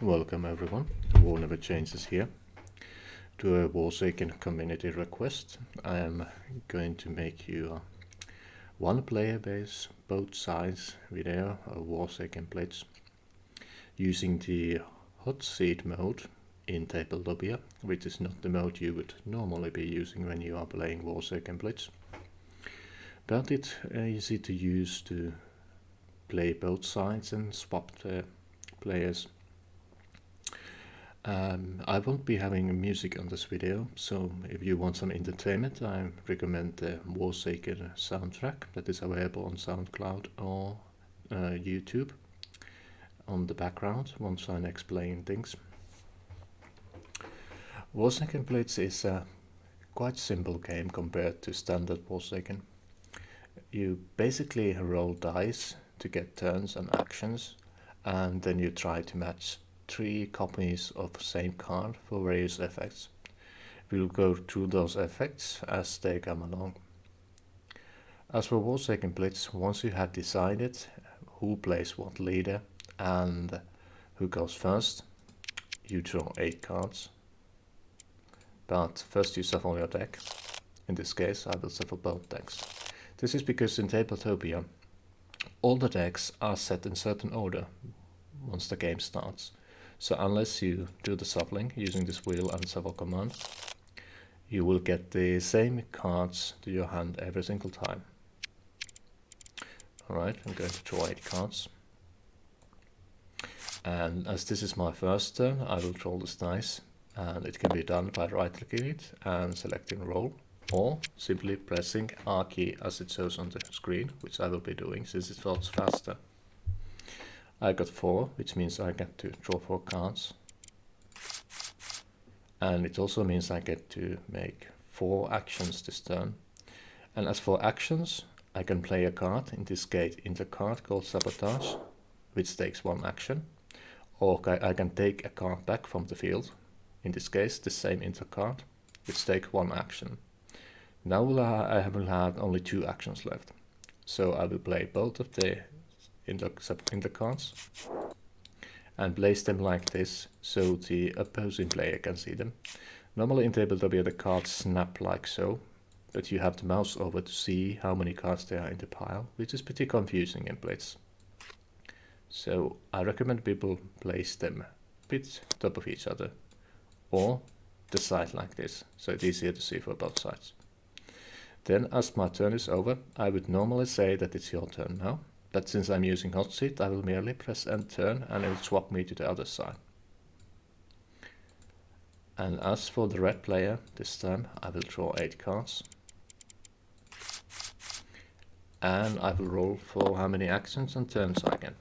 Welcome everyone, War Never Changes here. To a Warsaken community request, I am going to make you a one player base, both sides video of Warsaken Blitz using the hot seat mode in Tabletopia, which is not the mode you would normally be using when you are playing Warsaken Blitz. But it's easy to use to play both sides and swap the players. I won't be having music on this video, so if you want some entertainment, I recommend the Warsaken soundtrack that is available on SoundCloud or YouTube on the background once I explain things. Warsaken Blitz is a quite simple game compared to standard Warsaken. You basically roll dice to get turns and actions, and then you try to match 3 copies of the same card for various effects. We'll go through those effects as they come along. As for Warsaken Blitz, once you have decided who plays what leader and who goes first, you draw 8 cards. But first you shuffle your deck. In this case I will shuffle both decks. This is because in Tabletopia all the decks are set in certain order once the game starts. So unless you do the shuffling using this wheel and shuffle command, you will get the same cards to your hand every single time. Alright, I'm going to draw 8 cards. And as this is my first turn, I will roll this dice. And it can be done by right-clicking it and selecting roll, or simply pressing R key as it shows on the screen, which I will be doing since it feels faster. I got 4, which means I get to draw 4 cards. And it also means I get to make 4 actions this turn. And as for actions, I can play a card, in this case into a card called Sabotage, which takes 1 action. Or I can take a card back from the field, in this case the same into card, which takes 1 action. Now I will have only 2 actions left. So I will play both of the in the cards and place them like this so the opposing player can see them. Normally in Tabletopia the cards snap like so, but you have to mouse over to see how many cards there are in the pile, which is pretty confusing in Blitz. So I recommend people place them a bit top of each other or the side like this, so it's easier to see for both sides. Then as my turn is over, I would normally say that it's your turn now. But since I'm using hot seat, I will merely press end turn and it will swap me to the other side. And as for the red player, this time I will draw 8 cards. And I will roll for how many actions and turns I can.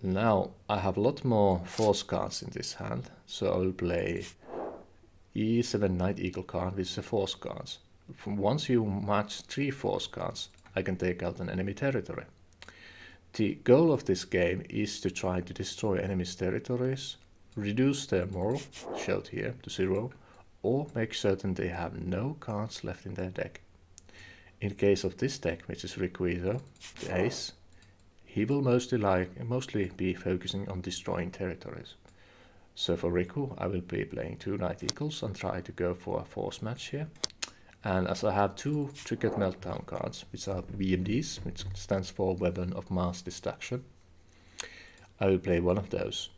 Now I have a lot more force cards in this hand, so I will play E7 Knight Eagle card, which is a force card. Once you match 3 force cards, I can take out an enemy territory. The goal of this game is to try to destroy enemies' territories, reduce their moral, showed here, to 0, or make certain they have no cards left in their deck. In the case of this deck, which is Rico, the ace, he will mostly be focusing on destroying territories. So for Rico, I will be playing 2 Knight Eagles and try to go for a force match here. And as I have 2 Triggered Meltdown cards, which are VMDs, which stands for Weapon of Mass Destruction, I will play one of those.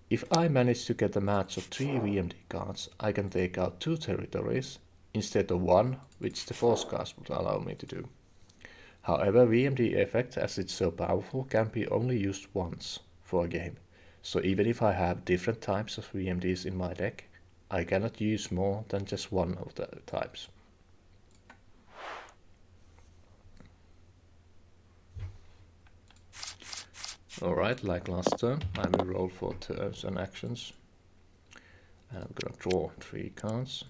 If I manage to get a match of 3 VMD cards, I can take out 2 territories instead of 1, which the force cards would allow me to do. However, VMD effect, as it's so powerful, can be only used once for a game. So even if I have different types of VMDs in my deck, I cannot use more than just one of the types. Alright, like last turn, I will roll for turns and actions. I'm gonna draw 3 cards.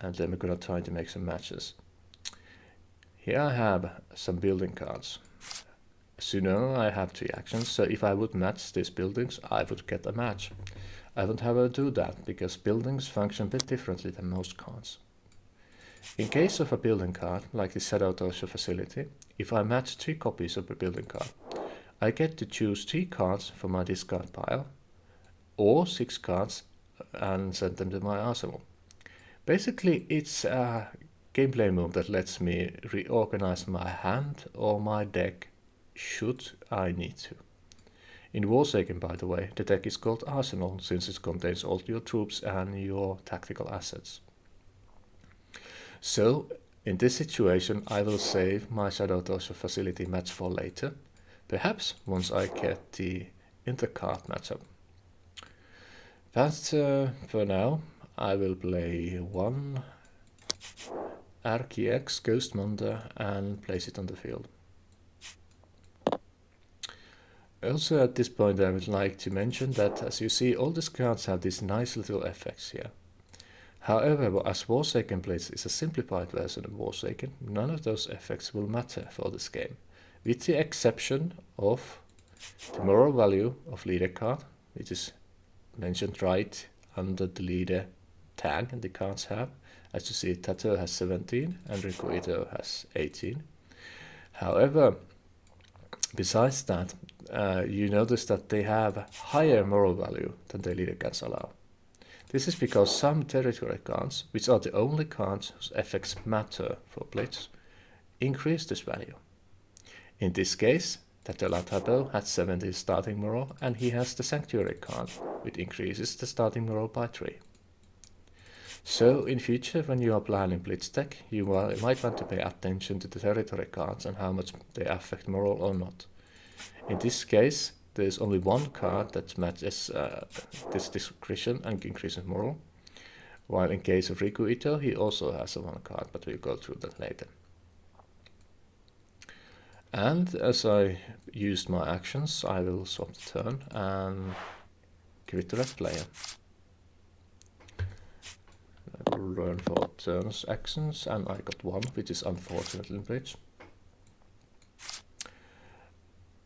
And then we're gonna try to make some matches. Here I have some building cards. As you know, I have 3 actions, so if I would match these buildings, I would get a match. I won't have to do that, because buildings function a bit differently than most cards. In case of a building card, like the Tabletopia facility, if I match 3 copies of a building card, I get to choose 3 cards from my discard pile, or 6 cards and send them to my arsenal. Basically, it's a gameplay move that lets me reorganize my hand or my deck should I need to. In Warsaken, by the way, the deck is called Arsenal since it contains all your troops and your tactical assets. So, in this situation, I will save my Shadow Torture facility match for later, perhaps once I get the intercard matchup. But for now, I will play one RKX Ghost Monster and place it on the field. Also at this point I would like to mention that, as you see, all these cards have these nice little effects here. However, as Warsaken Blitz is a simplified version of Warsaken, none of those effects will matter for this game, with the exception of the moral value of leader card, which is mentioned right under the leader tag the cards have. As you see, Tato has 17 and Rikuito has 18. However, besides that, you notice that they have higher moral value than their leader cards allow. This is because some territory cards, which are the only cards whose effects matter for Blitz, increase this value. In this case, Tato had 70 starting moral and he has the Sanctuary card, which increases the starting moral by 3. So in future, when you are planning Blitz deck, you might want to pay attention to the territory cards and how much they affect moral or not. In this case, there is only one card that matches this description and increases moral, while in case of Rikuito, he also has one card, but we'll go through that later. And as I used my actions, I will swap the turn and give it to red player. I will learn for turns actions, and I got 1, which is unfortunately in Blitz.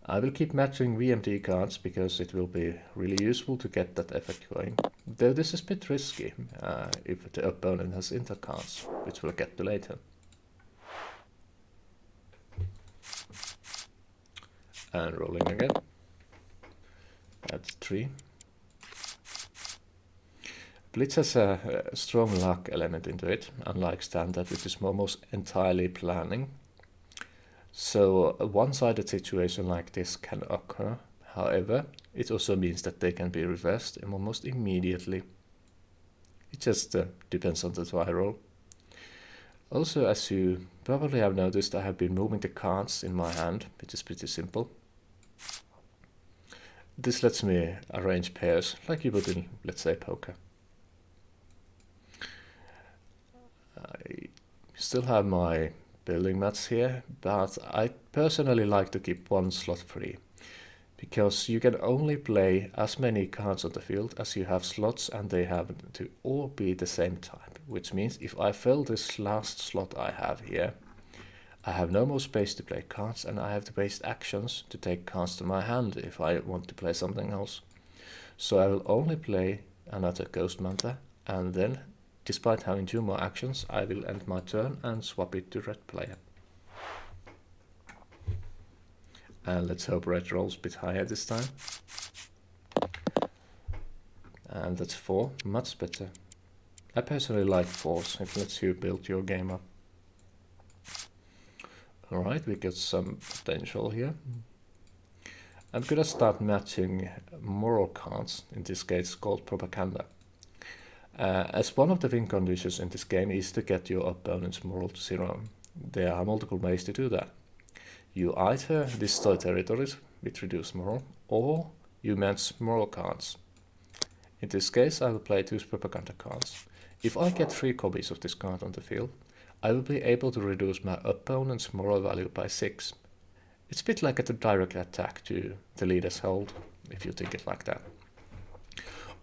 I will keep matching VMD cards because it will be really useful to get that effect going, though this is a bit risky if the opponent has inter cards, which we'll get to later. And rolling again. That's 3. Blitz has a strong luck element into it, unlike Standard, which is almost entirely planning. So a one-sided situation like this can occur. However, it also means that they can be reversed almost immediately. It just depends on the die roll. Also, as you probably have noticed, I have been moving the cards in my hand, which is pretty simple. This lets me arrange pairs like you would in, let's say, poker. I still have my building mats here, but I personally like to keep one slot free, because you can only play as many cards on the field as you have slots, and they have to all be the same type, which means if I fill this last slot I have here, I have no more space to play cards, and I have to waste actions to take cards to my hand if I want to play something else. So I will only play another Ghost Manta, and then, despite having 2 more actions, I will end my turn and swap it to red player. And let's hope red rolls a bit higher this time. And that's 4, much better. I personally like 4s, it lets you build your game up. Alright, we got some potential here. I'm gonna start matching moral cards, in this case called Propaganda. As one of the win conditions in this game is to get your opponent's moral to 0. There are multiple ways to do that. You either destroy territories with reduced moral, or you match moral cards. In this case, I will play 2 Propaganda cards. If I get 3 copies of this card on the field, I will be able to reduce my opponent's moral value by 6. It's a bit like a direct attack to the leader's hold, if you think it like that.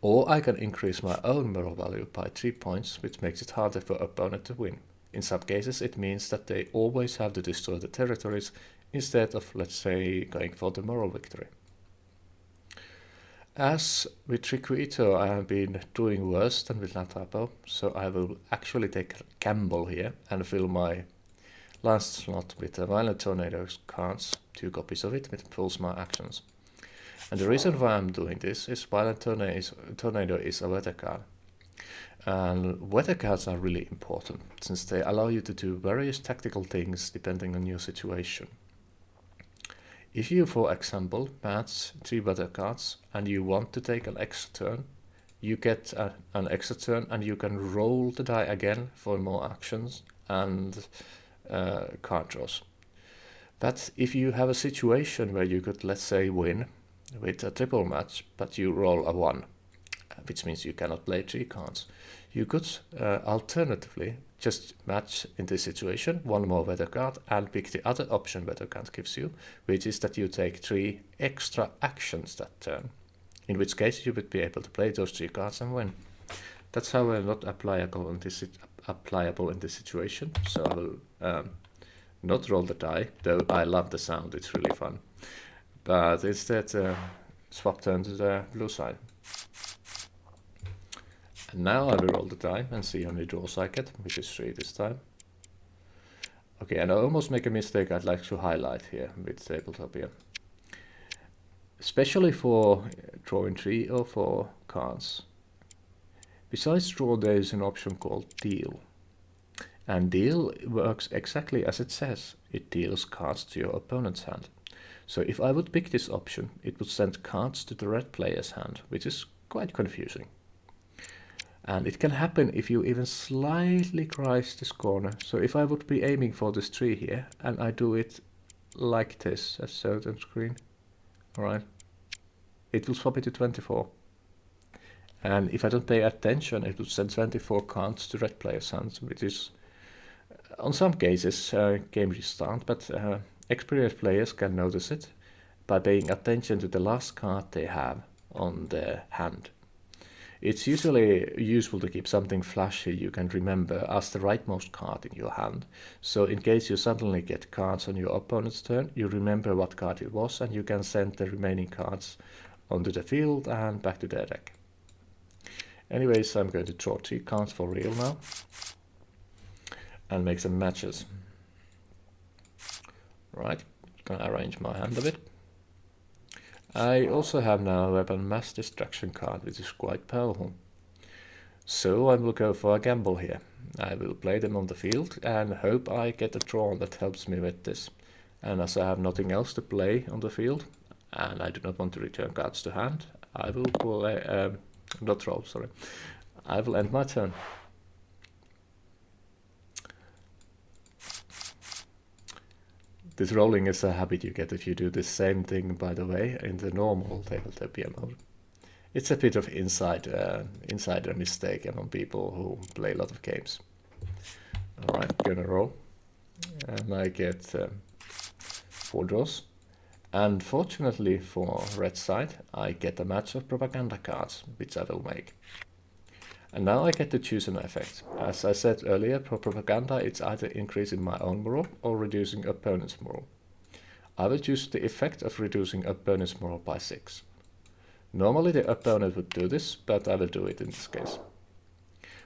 Or I can increase my own moral value by 3 points, which makes it harder for opponent to win. In some cases it means that they always have to destroy the territories instead of, let's say, going for the moral victory. As with Rikuito, I have been doing worse than with Natapo, so I will actually take a gamble here and fill my last slot with the Violent Tornado cards, 2 copies of it with full smart actions. And the reason why I'm doing this is Violent Tornado is a weather card. And weather cards are really important since they allow you to do various tactical things depending on your situation. If you, for example, match 3 weather cards and you want to take an extra turn, you get an extra turn and you can roll the die again for more actions and card draws. But if you have a situation where you could, let's say, win with a triple match, but you roll a 1, which means you cannot play 3 cards, you could alternatively just match in this situation 1 more weather card and pick the other option weather card gives you, which is that you take 3 extra actions that turn, in which case you would be able to play those 3 cards and win. That's however not applicable in this situation, so I will not roll the die, though I love the sound, it's really fun. But instead swap turn to the blue side. And now I will roll the die and see how many draws I get, which is 3 this time. Okay, and I almost make a mistake I'd like to highlight here with Tabletopia. Especially for drawing 3 or 4 cards. Besides draw, there is an option called deal. And deal works exactly as it says. It deals cards to your opponent's hand. So if I would pick this option, it would send cards to the red player's hand, which is quite confusing. And it can happen if you even slightly cross this corner. So if I would be aiming for this 3 here, and I do it like this, as shown on screen, alright, it will swap it to 24. And if I don't pay attention, it will send 24 cards to red player's hands, which is, on some cases, game restart, but experienced players can notice it by paying attention to the last card they have on their hand. It's usually useful to keep something flashy you can remember as the rightmost card in your hand, so in case you suddenly get cards on your opponent's turn, you remember what card it was and you can send the remaining cards onto the field and back to their deck. Anyways, I'm going to draw 3 cards for real now and make some matches. Right, gonna arrange my hand a bit. I also have now a weapon mass destruction card, which is quite powerful. So I will go for a gamble here. I will play them on the field and hope I get a draw that helps me with this. And as I have nothing else to play on the field, and I do not want to return cards to hand, I will play, not draw, sorry. I will end my turn. This rolling is a habit you get if you do the same thing, by the way, in the normal Tabletopia mode. It's a bit of insider mistake among people who play a lot of games. Alright, gonna roll. And I get 4 draws. And fortunately for red side, I get a match of propaganda cards, which I will make. And now I get to choose an effect. As I said earlier, for propaganda it's either increasing my own moral or reducing opponent's moral. I will choose the effect of reducing opponent's moral by 6. Normally the opponent would do this, but I will do it in this case.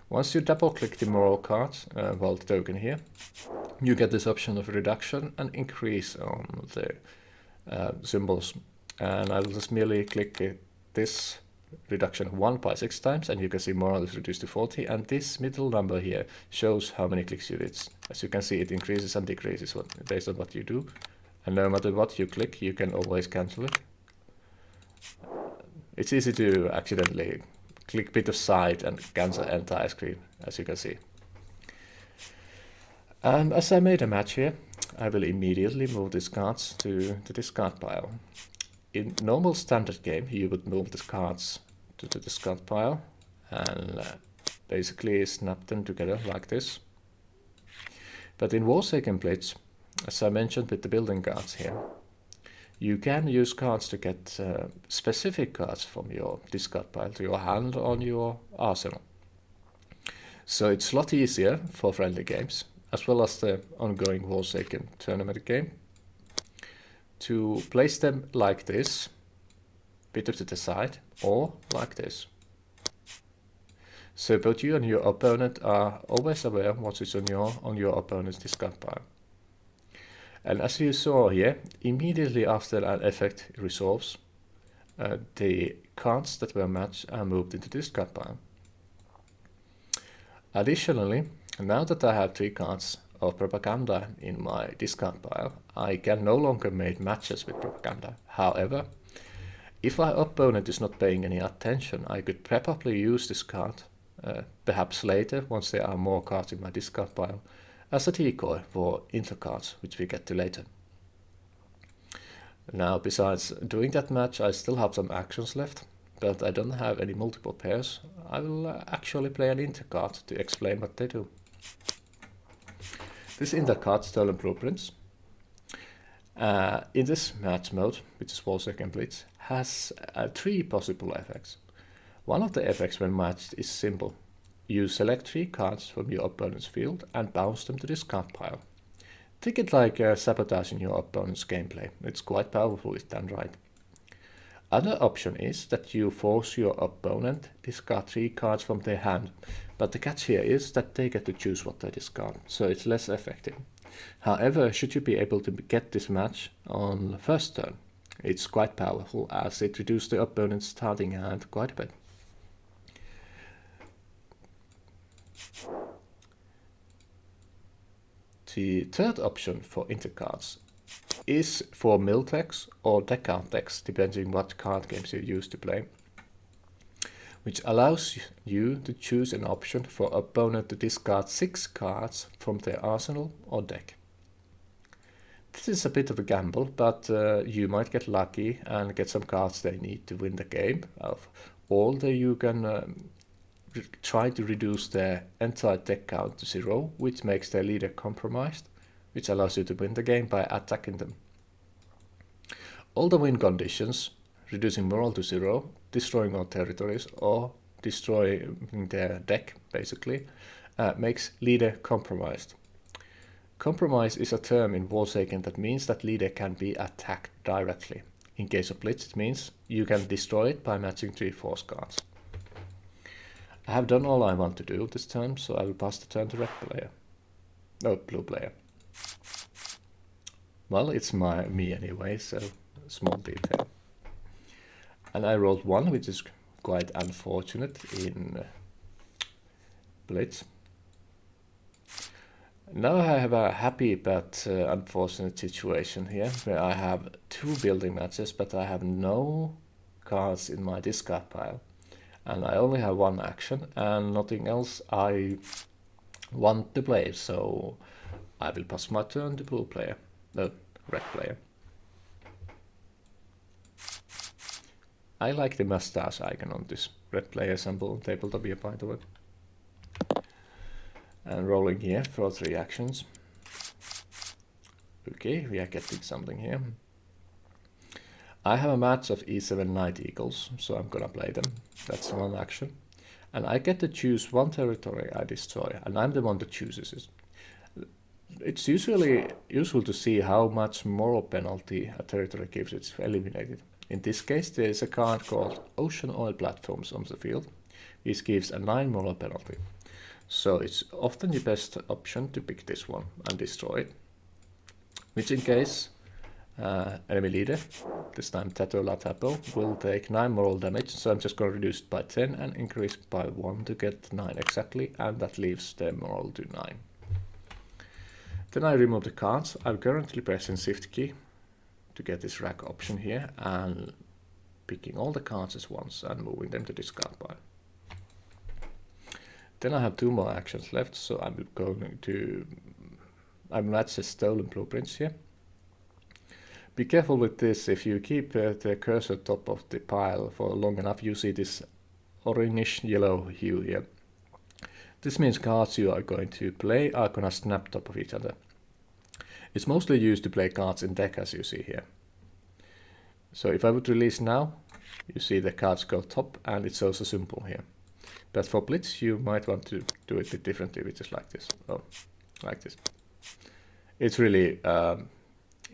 Once you double click the moral card, well, the token here, you get this option of reduction and increase on the symbols. And I will just merely click this reduction 1 by 6 times, and you can see moral is reduced to 40, and this middle number here shows how many clicks you did. As you can see, it increases and decreases based on what you do, and no matter what you click, you can always cancel it. It's easy to accidentally click bit of side and cancel entire screen, as you can see. And as I made a match here, I will immediately move these cards to the discard pile. In normal standard game, you would move these cards to the discard pile and basically snap them together like this. But in Warsaken Blitz, as I mentioned with the building cards here, you can use cards to get specific cards from your discard pile to your hand on your arsenal. So it's a lot easier for friendly games, as well as the ongoing Warsaken tournament game, to place them like this, bit to the side, or like this. So both you and your opponent are always aware of what is on your opponent's discard pile. And as you saw here, immediately after an effect resolves, the cards that were matched are moved into the discard pile. Additionally, now that I have 3 cards of Propaganda in my discard pile, I can no longer make matches with Propaganda. However, if my opponent is not paying any attention, I could probably use this card, perhaps later, once there are more cards in my discard pile, as a decoy for intercards, which we get to later. Now, besides doing that match, I still have some actions left, but I don't have any multiple pairs. I will actually play an intercard to explain what they do. This intercard, Stolen Blueprints, in this match mode, which is Warsaken Blitz, has 3 possible effects. One of the effects when matched is simple. You select 3 cards from your opponent's field and bounce them to the discard pile. Think it like sabotaging your opponent's gameplay. It's quite powerful if done right. Other option is that you force your opponent discard 3 cards from their hand, but the catch here is that they get to choose what they discard, so it's less effective. However, should you be able to get this match on the first turn, it's quite powerful as it reduces the opponent's starting hand quite a bit. The third option for intercards is for mill decks or deck out decks, depending what card games you use to play, which allows you to choose an option for opponent to discard 6 cards from their arsenal or deck. This is a bit of a gamble, but you might get lucky and get some cards they need to win the game, or you can try to reduce their entire deck count to 0, which makes their leader compromised, which allows you to win the game by attacking them. All the win conditions, reducing morale to 0, destroying all territories, or destroying their deck, basically, makes leader compromised. Compromise is a term in Warsaken that means that leader can be attacked directly. In case of Blitz, it means you can destroy it by matching 3 force cards. I have done all I want to do this turn, so I will pass the turn to red player. No, blue player. Well, it's me anyway, so small detail. And I rolled 1, which is quite unfortunate in Blitz. Now I have a happy but unfortunate situation here, where I have 2 building matches, but I have no cards in my discard pile. And I only have 1 action and nothing else I want to play, so I will pass my turn to blue player, no, red player. I like the mustache icon on this red player sample on Tabletopia, by the way. And rolling here for 3 actions. Okay, we are getting something here. I have a match of E7 Knight Eagles, so I'm gonna play them. That's 1 action. And I get to choose 1 territory I destroy, and I'm the one that chooses it. It's usually useful to see how much moral penalty a territory gives it's eliminated. In this case, there is a card called Ocean Oil Platforms on the field, which gives a 9 moral penalty. So it's often the best option to pick this one and destroy it. Which in case, enemy leader, this time Tato La Tapo, will take 9 moral damage, so I'm just going to reduce it by 10 and increase it by 1 to get 9 exactly, and that leaves the moral to 9. Then I remove the cards. I'm currently pressing Shift key to get this rack option here, and picking all the cards at once and moving them to discard pile. Then I have 2 more actions left, so I'm going to match the Stolen Blueprints here. Be careful with this. If you keep the cursor top of the pile for long enough, you see this orange yellow hue here. This means cards you are going to play are gonna snap top of each other. It's mostly used to play cards in deck, as you see here. So if I would release now, you see the cards go top and it shows a symbol here. But for Blitz, you might want to do it a bit differently, which is like this. Oh, like this. It's really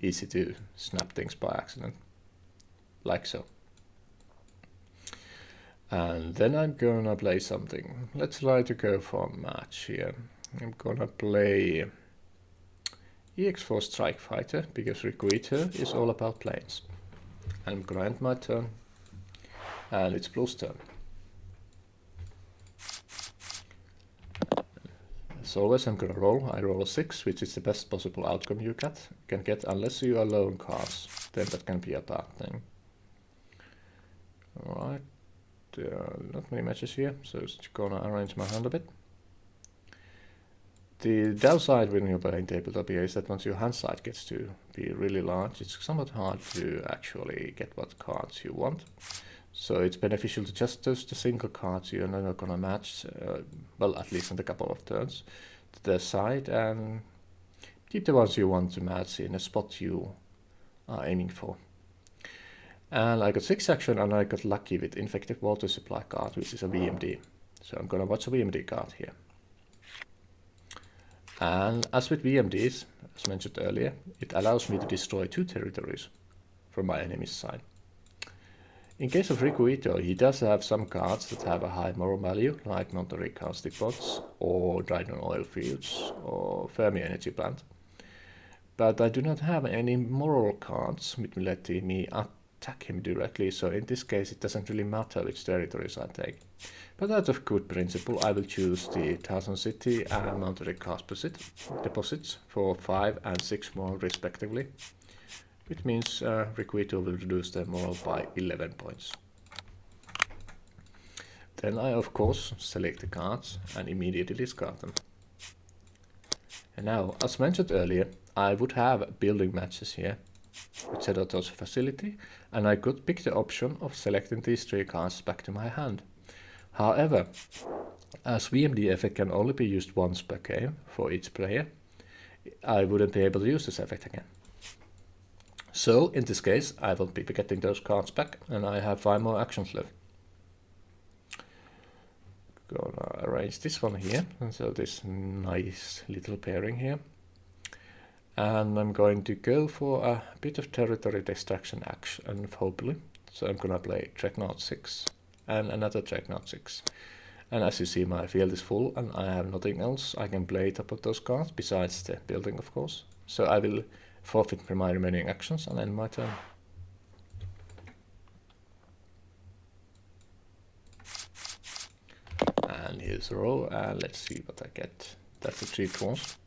easy to snap things by accident, like so. And then I'm gonna play something. Let's try to go for a match here. I'm gonna play EX4 Strike Fighter, because Requito is all about planes. I'm gonna end my turn, and it's blue's turn. As always, I'm gonna roll. I roll a 6, which is the best possible outcome you can get, unless you are low on cards. Then that can be a bad thing. Alright, there are not many matches here, so just gonna arrange my hand a bit. The downside when you're playing Tabletopia is that once your hand size gets to be really large, it's somewhat hard to actually get what cards you want. So it's beneficial to just toast the single cards you're not gonna match, well, at least in a couple of turns, to the side, and keep the ones you want to match in a spot you are aiming for. And I got 6 action, and I got lucky with Infected Water Supply card, which is a VMD. So I'm gonna watch a VMD card here. And as with VMDs, as mentioned earlier, it allows me to destroy 2 territories from my enemy's side. In case of Requito, he does have some cards that have a high moral value, like non-three caustic pots, or Dryden Oil Fields, or Fermi Energy Plant. But I do not have any moral cards which will let me attack him directly, so in this case it doesn't really matter which territories I take. But out of good principle, I will choose the Thousand City and Mountain Cast deposits for 5 and 6 more respectively, which means Requito will reduce their moral by 11 points. Then I of course select the cards and immediately discard them. And now, as mentioned earlier, I would have building matches here with Sedotos Facility, and I could pick the option of selecting these 3 cards back to my hand. However, as VMD effect can only be used once per game for each player, I wouldn't be able to use this effect again. So in this case, I will be getting those cards back, and I have 5 more actions left. Gonna arrange this one here, and so this nice little pairing here. And I'm going to go for a bit of territory destruction action, hopefully. So I'm gonna play Dreadnought 6 and another Dreadnought 6. And as you see, my field is full and I have nothing else I can play top of those cards, besides the building of course. So I will forfeit my remaining actions and end my turn. And here's a roll, and let's see what I get. That's a 3 crowns.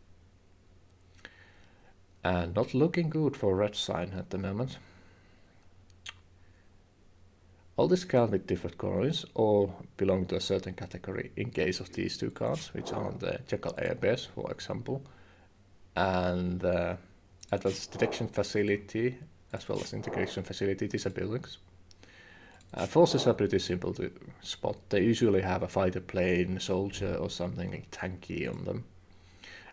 And not looking good for red sign at the moment. All these cards with different colors all belong to a certain category in case of these 2 cards, which are the Jackal Airbase, for example, and Advanced Detection Facility, as well as Integration Facility. These are buildings. Forces are pretty simple to spot. They usually have a fighter plane, soldier, or something tanky on them.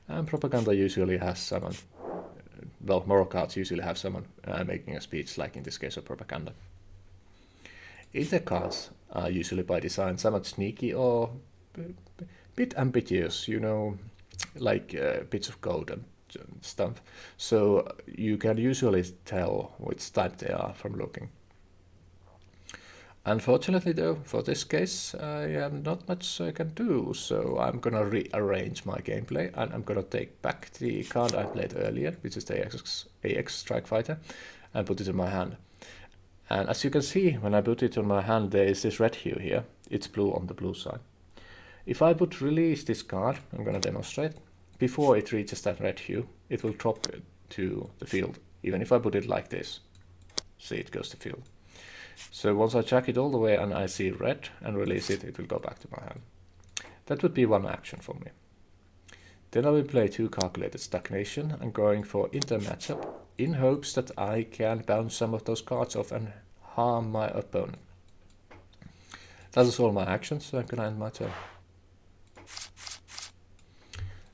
And Propaganda usually has someone, well, moral cards usually have someone making a speech, like in this case of Propaganda. Inter cards are usually by design somewhat sneaky or bit ambiguous, you know, like bits of code and stuff. So you can usually tell which type they are from looking. Unfortunately though, for this case, I have not much I can do, so I'm gonna rearrange my gameplay, and I'm gonna take back the card I played earlier, which is the AX Strike Fighter, and put it in my hand. And as you can see, when I put it on my hand, there is this red hue here. It's blue on the blue side. If I would release this card, I'm gonna demonstrate, before it reaches that red hue, it will drop it to the field, even if I put it like this. See, it goes to field. So once I check it all the way and I see red and release it, it will go back to my hand. That would be one action for me. Then I will play 2 Calculated Stagnation and going for inter matchup in hopes that I can bounce some of those cards off and harm my opponent. That is all my actions, so I'm gonna end my turn.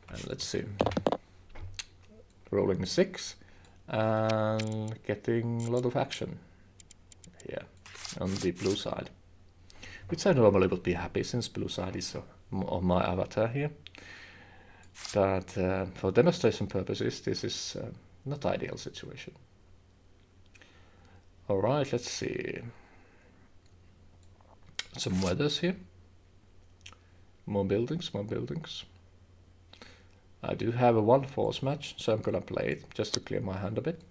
And let's see. Rolling 6 and getting a lot of action here on the blue side, which I normally would be happy since blue side is on my avatar here. But for demonstration purposes, this is not ideal situation. Alright, let's see. Some weathers here. More buildings, more buildings. I do have a 1 force match, so I'm gonna play it just to clear my hand a bit.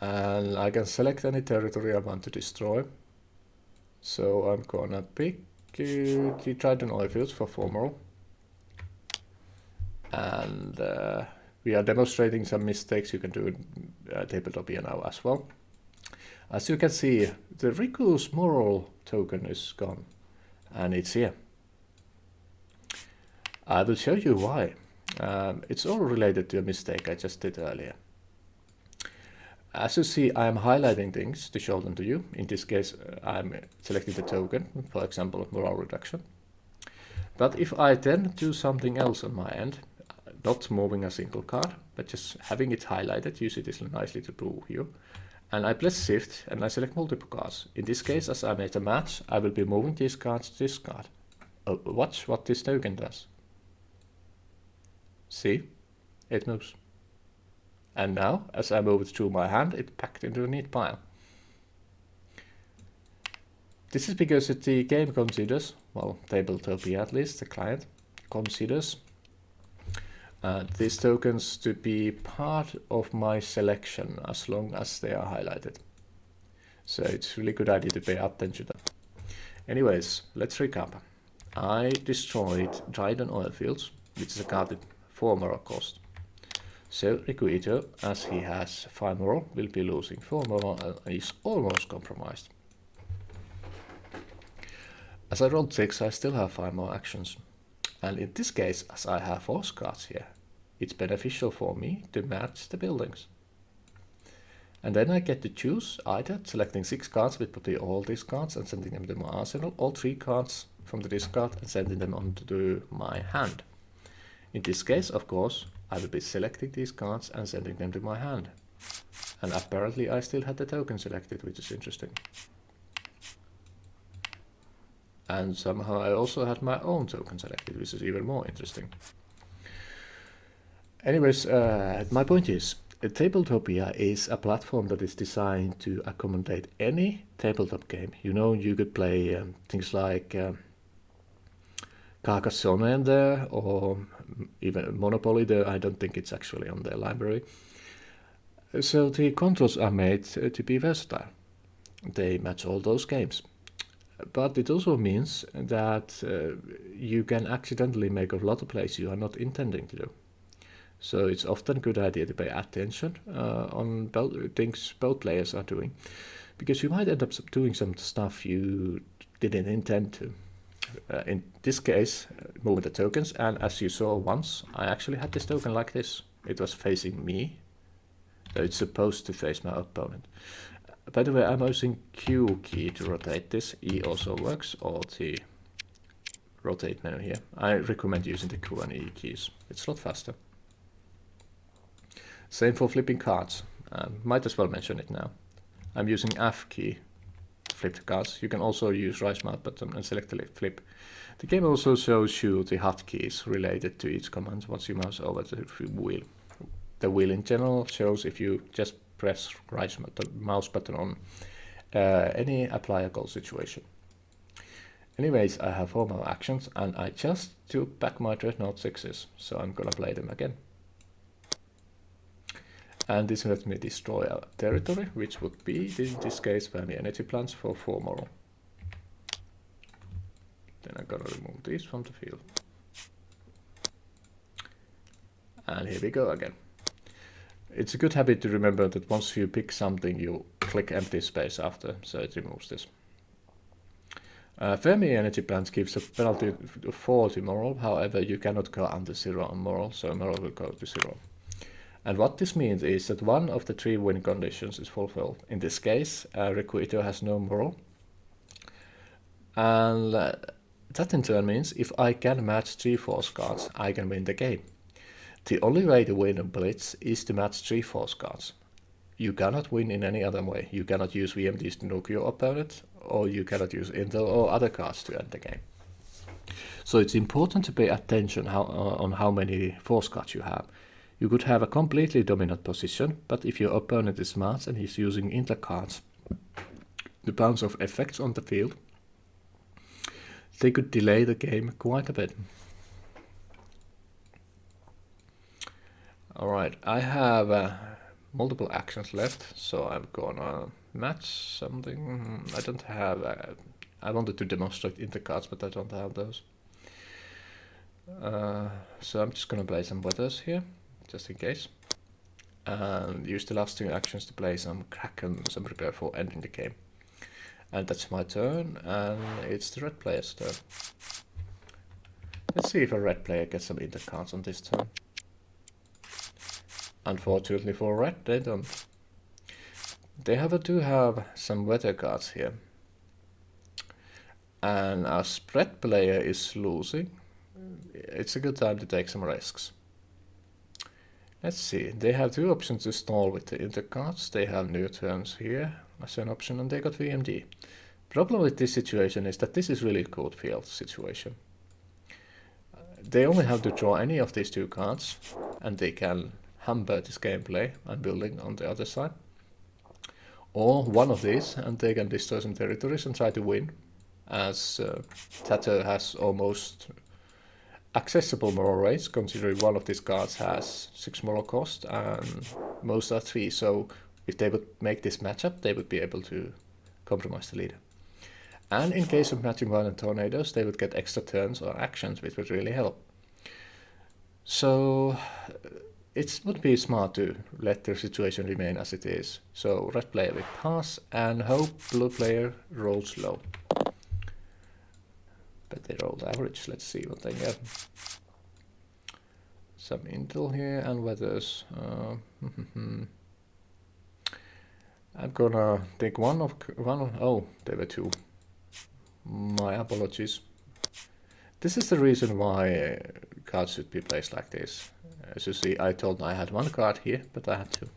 And I can select any territory I want to destroy. So I'm gonna pick the Trident Oilfields for 4 moral. And we are demonstrating some mistakes you can do in Tabletopia now as well. As you can see, the Riku's moral token is gone, and it's here. I will show you why. It's all related to a mistake I just did earlier. As you see, I am highlighting things to show them to you. In this case, I'm selecting the token, for example, moral reduction. But if I then do something else on my end, not moving a single card, but just having it highlighted, you see this nicely to prove here. And I press shift and I select multiple cards. In this case, as I made a match, I will be moving these cards to this card. Watch what this token does. See? It moves. And now, as I move it through my hand, it's packed into a neat pile. This is because the game considers, well, Tabletopia at least, the client, considers these tokens to be part of my selection as long as they are highlighted. So it's really good idea to pay attention to them. Anyways, let's recap. I destroyed Trident Oilfields, which is a card with 4 moral cost. So Riku, as he has 5 moral, will be losing 4 moral and is almost compromised. As I rolled 6, I still have 5 more actions. And in this case, as I have force cards here, it's beneficial for me to match the buildings. And then I get to choose either selecting 6 cards with probably all these cards and sending them to my arsenal, or 3 cards from the discard and sending them onto my hand. In this case, of course, I will be selecting these cards and sending them to my hand. And apparently I still had the token selected, which is interesting. And somehow I also had my own token selected, which is even more interesting. Anyways, my point is, Tabletopia is a platform that is designed to accommodate any tabletop game. You know, you could play things like Carcassonne there, or even Monopoly there. I don't think it's actually on their library. So the controls are made to be versatile. They match all those games. But it also means that you can accidentally make a lot of plays you are not intending to do. So it's often a good idea to pay attention on things both players are doing, because you might end up doing some stuff you didn't intend to. In this case, moving the tokens, and as you saw once, I actually had this token like this. It was facing me, so it's supposed to face my opponent. By the way, I'm using Q key to rotate this. E also works, or the rotate menu here. I recommend using the Q and E keys. It's a lot faster. Same for flipping cards. Might as well mention it now. I'm using F key to flip the cards. You can also use right mouse button and select the flip. The game also shows you the hotkeys related to each command once you mouse over the wheel. The wheel in general shows if you just press right mouse button on any applicable situation. Anyways, I have 4 more actions and I just took back my Dreadnought 6s, so I'm gonna play them again. And this lets me destroy a territory, which would be, in this case, Fan Made Energy Plants for 4 moral. Then I'm gonna remove these from the field. And here we go again. It's a good habit to remember that once you pick something, you click empty space after, so it removes this. Fan Made Energy Plants gives a penalty of 4 to moral, however you cannot go under 0 on moral, so moral will go to 0. And what this means is that one of the 3 win conditions is fulfilled. In this case, Riku has no moral. And that in turn means if I can match 3 force cards, I can win the game. The only way to win a Blitz is to match 3 force cards. You cannot win in any other way. You cannot use VMDs to nuke your opponent, or you cannot use Intel or other cards to end the game. So it's important to pay attention on how many force cards you have. You could have a completely dominant position, but if your opponent is smart and he's using Intel cards to bounce off effects on the field, they could delay the game quite a bit. Alright, I have multiple actions left, so I'm gonna match something. I don't have... I wanted to demonstrate intercards, but I don't have those. So I'm just gonna play some weathers here, just in case. And use the last 2 actions to play some Kraken, some prepare for ending the game. And that's my turn, and it's the red player's turn. Let's see if a red player gets some intercards on this turn. Unfortunately for red, they don't. They do have some weather cards here. And as red player is losing, it's a good time to take some risks. Let's see, they have 2 options to stall with the intercards. They have new turns here as an option, and they got VMD. Problem with this situation is that this is really a good field situation. They only have to draw any of these 2 cards, and they can hamper this gameplay I'm building on the other side. Or one of these, and they can destroy some territories and try to win, as Tatter has almost accessible moral rates, considering one of these cards has 6 moral cost and most are 3, so if they would make this matchup, they would be able to compromise the leader. And in case of matching violent tornadoes, they would get extra turns or actions, which would really help. So it would be smart to let the situation remain as it is. So red player will pass and hope blue player rolls low. But they rolled average. Let's see what they get. Some intel here and weathers. I'm gonna take one of. Oh, there were 2. My apologies. This is the reason why cards should be placed like this. As you see, I told I had 1 card here, but I had 2.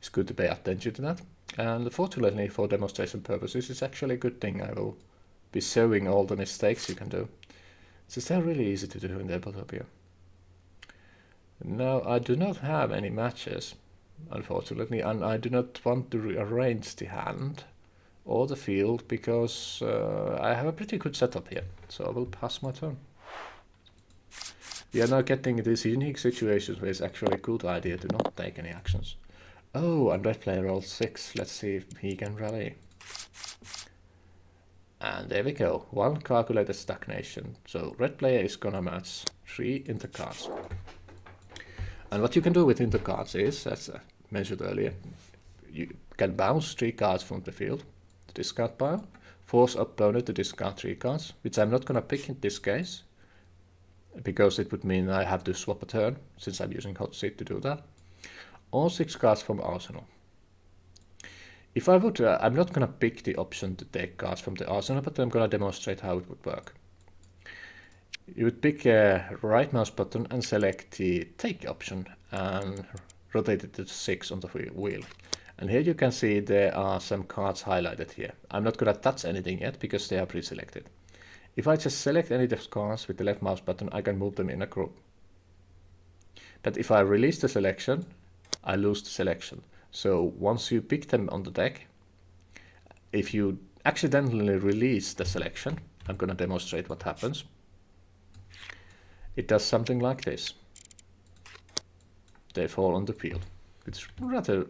It's good to pay attention to that. And fortunately, for demonstration purposes, it's actually a good thing. I will be showing all the mistakes you can do. This is really easy to do in Tabletopia. Now, I do not have any matches, unfortunately, and I do not want to rearrange the hand or the field because I have a pretty good setup here, so I will pass my turn. We are now getting these unique situations where it's actually a good idea to not take any actions. Oh, and red player rolls 6. Let's see if he can rally. And there we go, 1 calculated stagnation. So red player is gonna match 3 intercards. And what you can do with intercards is, as I mentioned earlier, you can bounce 3 cards from the field, the discard pile, force opponent to discard 3 cards, which I'm not gonna pick in this case, because it would mean I have to swap a turn, since I'm using hot seat to do that, or 6 cards from arsenal. If I would, I'm not gonna pick the option to take cards from the arsenal, but I'm gonna demonstrate how it would work. You would pick a right mouse button and select the take option and rotate it to 6 on the wheel. And here you can see there are some cards highlighted here. I'm not gonna touch anything yet because they are pre-selected. If I just select any of the cards with the left mouse button, I can move them in a group. But if I release the selection, I lose the selection. So once you pick them on the deck, if you accidentally release the selection, I'm gonna demonstrate what happens. It does something like this. They fall on the field. It's rather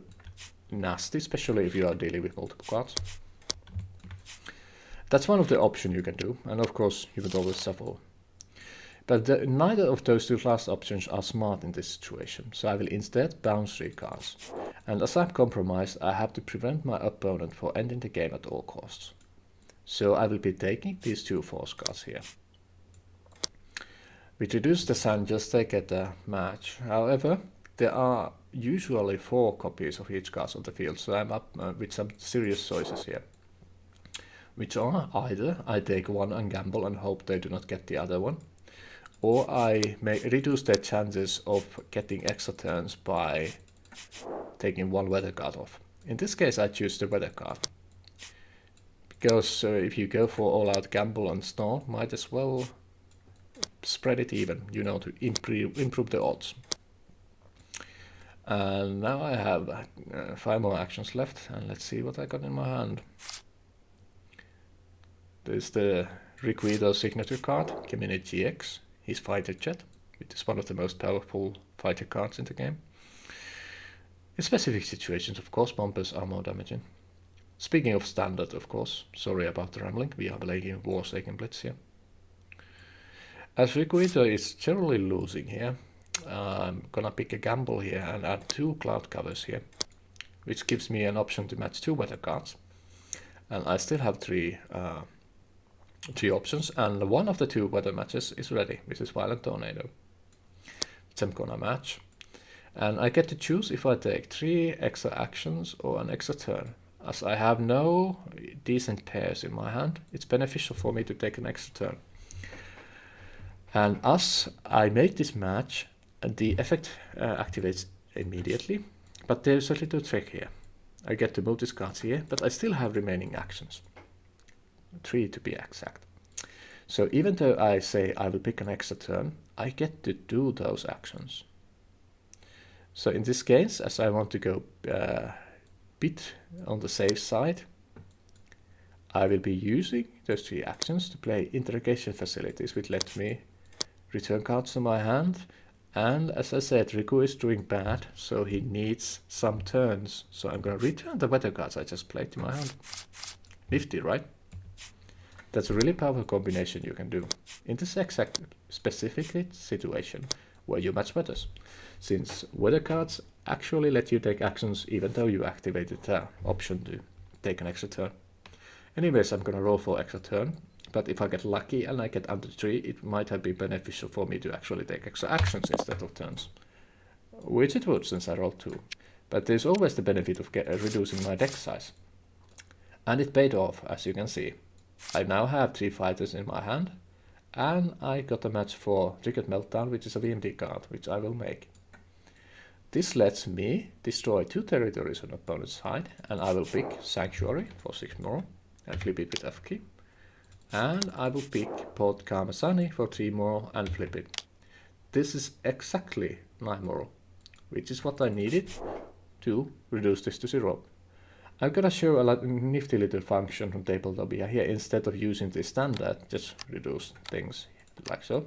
nasty, especially if you are dealing with multiple cards. That's one of the options you can do, and of course you would always shuffle. But neither of those 2 last options are smart in this situation, so I will instead bounce 3 cards. And as I'm compromised, I have to prevent my opponent from ending the game at all costs. So I will be taking these 2 force cards here. With reduced design, just they get a match. However, there are usually 4 copies of each card on the field, so I'm up with some serious choices here. Which are either I take 1 and gamble and hope they do not get the other one, or I may reduce their chances of getting extra turns by taking 1 weather card off. In this case I choose the weather card, because if you go for all out gamble and stall, might as well spread it even, you know, to improve the odds. And now I have 5 more actions left, and let's see what I got in my hand. There's the Requido signature card, Gemini GX, his fighter jet. which is one of the most powerful fighter cards in the game. In specific situations, of course, bumpers are more damaging. Speaking of standard, of course, sorry about the rambling, we are playing Warsaken Blitz here. As Rikuito is generally losing here, I'm gonna pick a gamble here and add 2 cloud covers here, which gives me an option to match 2 weather cards. And I still have 3 options, and one of the 2 weather matches is ready, which is Violent Tornado, which I'm gonna match. And I get to choose if I take 3 extra actions or an extra turn. As I have no decent pairs in my hand, it's beneficial for me to take an extra turn. And as I make this match, the effect activates immediately, but there's a little trick here. I get to move these cards here, but I still have remaining actions. 3 to be exact. So even though I say I will pick an extra turn, I get to do those actions. So in this case, as I want to go bit on the safe side, I will be using those 3 actions to play interrogation facilities, which let me return cards to my hand. And as I said, Riku is doing bad, so he needs some turns. So I'm gonna return the weather cards I just played to my hand. Nifty, right? That's a really powerful combination you can do in this exact specific situation where you match weathers, since weather cards actually let you take actions even though you activated the option to take an extra turn. Anyways, I'm gonna roll for extra turn, but if I get lucky and I get under 3, it might have been beneficial for me to actually take extra actions instead of turns, which it would since I rolled 2. But there's always the benefit of reducing my deck size, and it paid off, as you can see. I now have 3 fighters in my hand, and I got a match for Triggered Meltdown, which is a VMD card, which I will make. This lets me destroy 2 territories on opponent's side, and I will pick Sanctuary for 6 more and flip it with F key. And I will pick Port Karmasani for 3 more and flip it. This is exactly 9 more, which is what I needed to reduce this to 0. I'm gonna show a nifty little function from Tabletopia here. Instead of using the standard, just reduce things like so.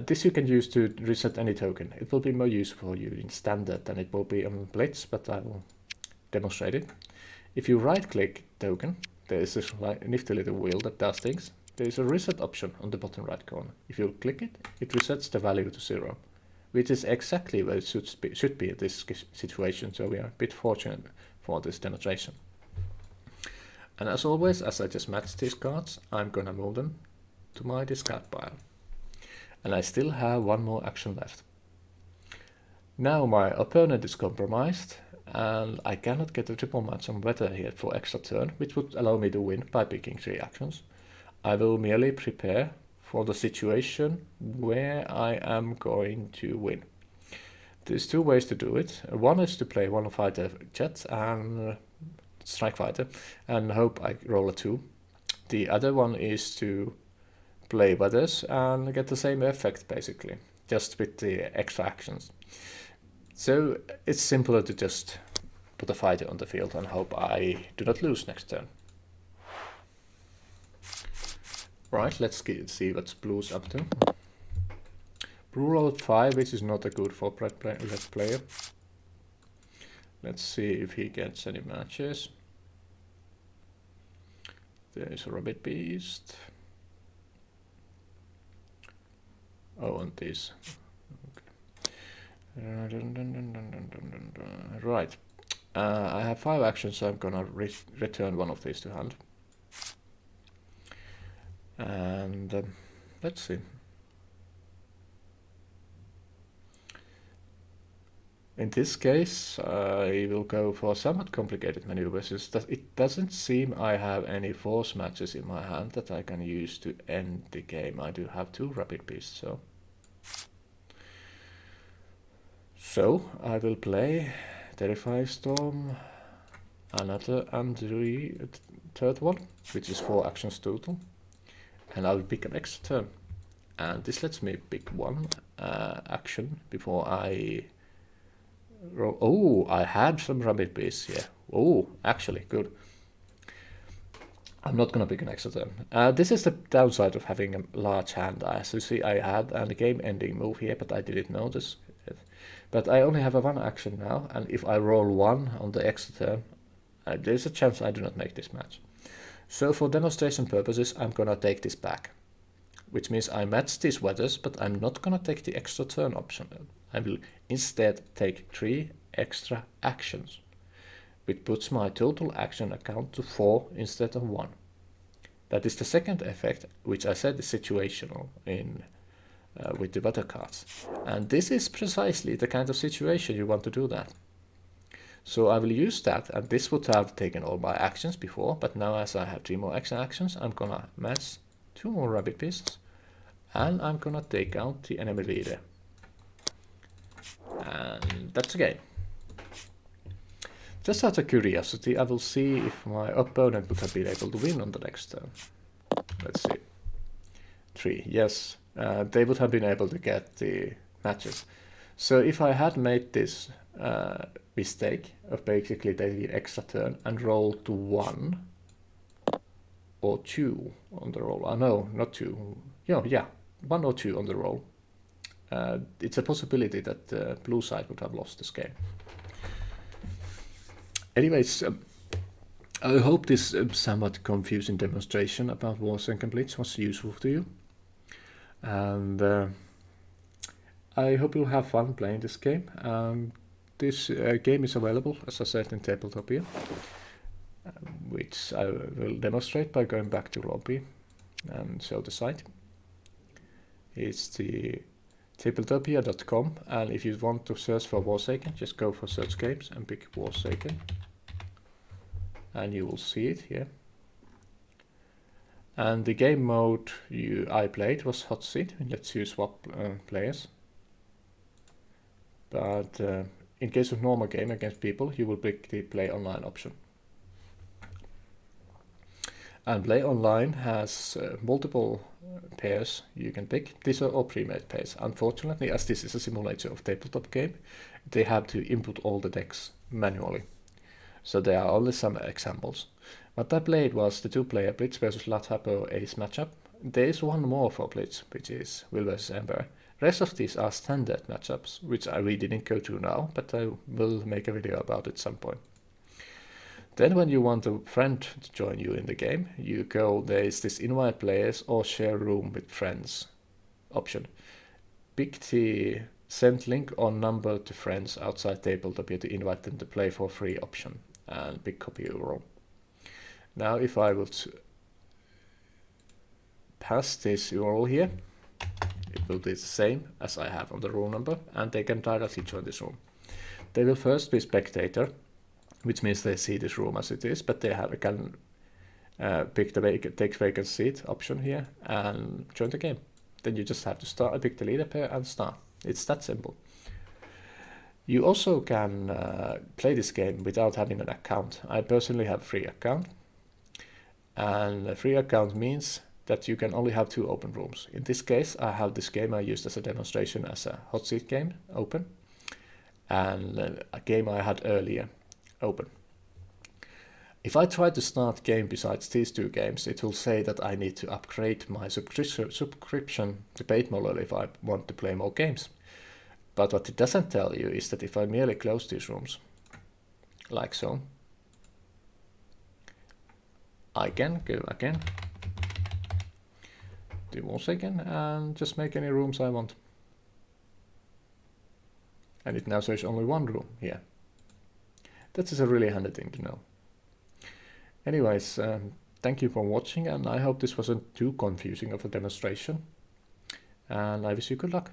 This you can use to reset any token. It will be more useful for you in standard than it will be on Blitz, but I will demonstrate it. If you right click token, there is this nifty little wheel that does things. There is a reset option on the bottom right corner. If you click it, it resets the value to 0, which is exactly where it should be in this situation, so we are a bit fortunate for this demonstration. And as always, as I just matched these cards, I'm gonna move them to my discard pile. And I still have 1 more action left. Now my opponent is compromised, and I cannot get a triple match on weather here for extra turn, which would allow me to win by picking 3 actions. I will merely prepare for the situation where I am going to win. There's 2 ways to do it. One is to play 1 fighter jet and strike fighter and hope I roll a 2. The other one is to play weathers and get the same effect basically, just with the extra actions. So it's simpler to just put a fighter on the field and hope I do not lose next turn. Right, let's see what's Blue's up to. Blue rolled 5, which is not a good for red player. Let's see if he gets any matches. There is a Rabbit Beast. Oh, and this. Okay. Right. I have 5 actions, so I'm gonna return 1 of these to hand. And let's see. In this case, I will go for somewhat complicated maneuvers. It doesn't seem I have any force matches in my hand that I can use to end the game. I do have 2 Rapid Beasts, so I will play Terrifying Storm, another and the 3rd one, which is 4 actions total, and I will pick an extra turn. And this lets me pick 1 action before I roll. Oh, I had some Rabbit Beasts here. Oh, actually, good. I'm not gonna pick an extra turn. This is the downside of having a large hand. As you see, I had a game-ending move here, but I didn't notice it. But I only have a 1 action now, and if I roll 1 on the extra turn, there's a chance I do not make this match. So for demonstration purposes, I'm gonna take this back, which means I match these weathers, but I'm not gonna take the extra turn option. I will instead take 3 extra actions, which puts my total action account to 4 instead of 1. That is the second effect, which I said is situational with the weather cards. And this is precisely the kind of situation you want to do that. So I will use that, and this would have taken all my actions before, but now as I have 3 more extra actions, I'm gonna match 2 more rabbit beasts, and I'm gonna take out the enemy leader. And that's the game. Just out of curiosity, I will see if my opponent would have been able to win on the next turn. Let's see. 3, yes. They would have been able to get the matches. So if I had made this mistake of basically taking an extra turn and roll to 1 or 2 on the roll. No, not 2. Yeah, 1 or 2 on the roll. It's a possibility that the blue side would have lost this game. Anyways, I hope this somewhat confusing demonstration about Warsaken Blitz was useful to you. And I hope you'll have fun playing this game. This game is available, as I said, in Tabletopia, which I will demonstrate by going back to lobby and show the site. It's the Tabletopia.com, and if you want to search for Warsaken, just go for search games and pick Warsaken, and you will see it here. And the game mode I played was hot seat. It lets you swap players. But in case of normal game against people, you will pick the play online option. And play online has multiple pairs you can pick. These are all pre-made pairs. Unfortunately, as this is a simulator of tabletop game, they have to input all the decks manually. So there are only some examples. What I played was the 2-player Blitz versus Lathapo Ace matchup. There is one more for Blitz, which is Will versus Ember. Rest of these are standard matchups, which I really didn't go to now, but I will make a video about it at some point. Then when you want a friend to join you in the game, you go, there is this invite players or share room with friends option. Pick the send link or number to friends outside Tabletopia to invite them to play for free option, and pick copy URL. Now if I will pass this URL here, it will be the same as I have on the room number, and they can directly join this room. They will first be spectator, which means they see this room as it is, but they can pick the take vacant seat option here and join the game. Then you just have to pick the leader pair and start. It's that simple. You also can play this game without having an account. I personally have a free account, and a free account means that you can only have 2 open rooms. In this case, I have this game I used as a demonstration as a hot seat game open, and a game I had earlier open. If I try to start game besides these 2 games, it will say that I need to upgrade my subscription debate model if I want to play more games. But what it doesn't tell you is that if I merely close these rooms, like so, I can go again, do Warsaken, and just make any rooms I want. And it now says only 1 room here. That is a really handy thing to know. Anyways, thank you for watching, and I hope this wasn't too confusing of a demonstration. And I wish you good luck.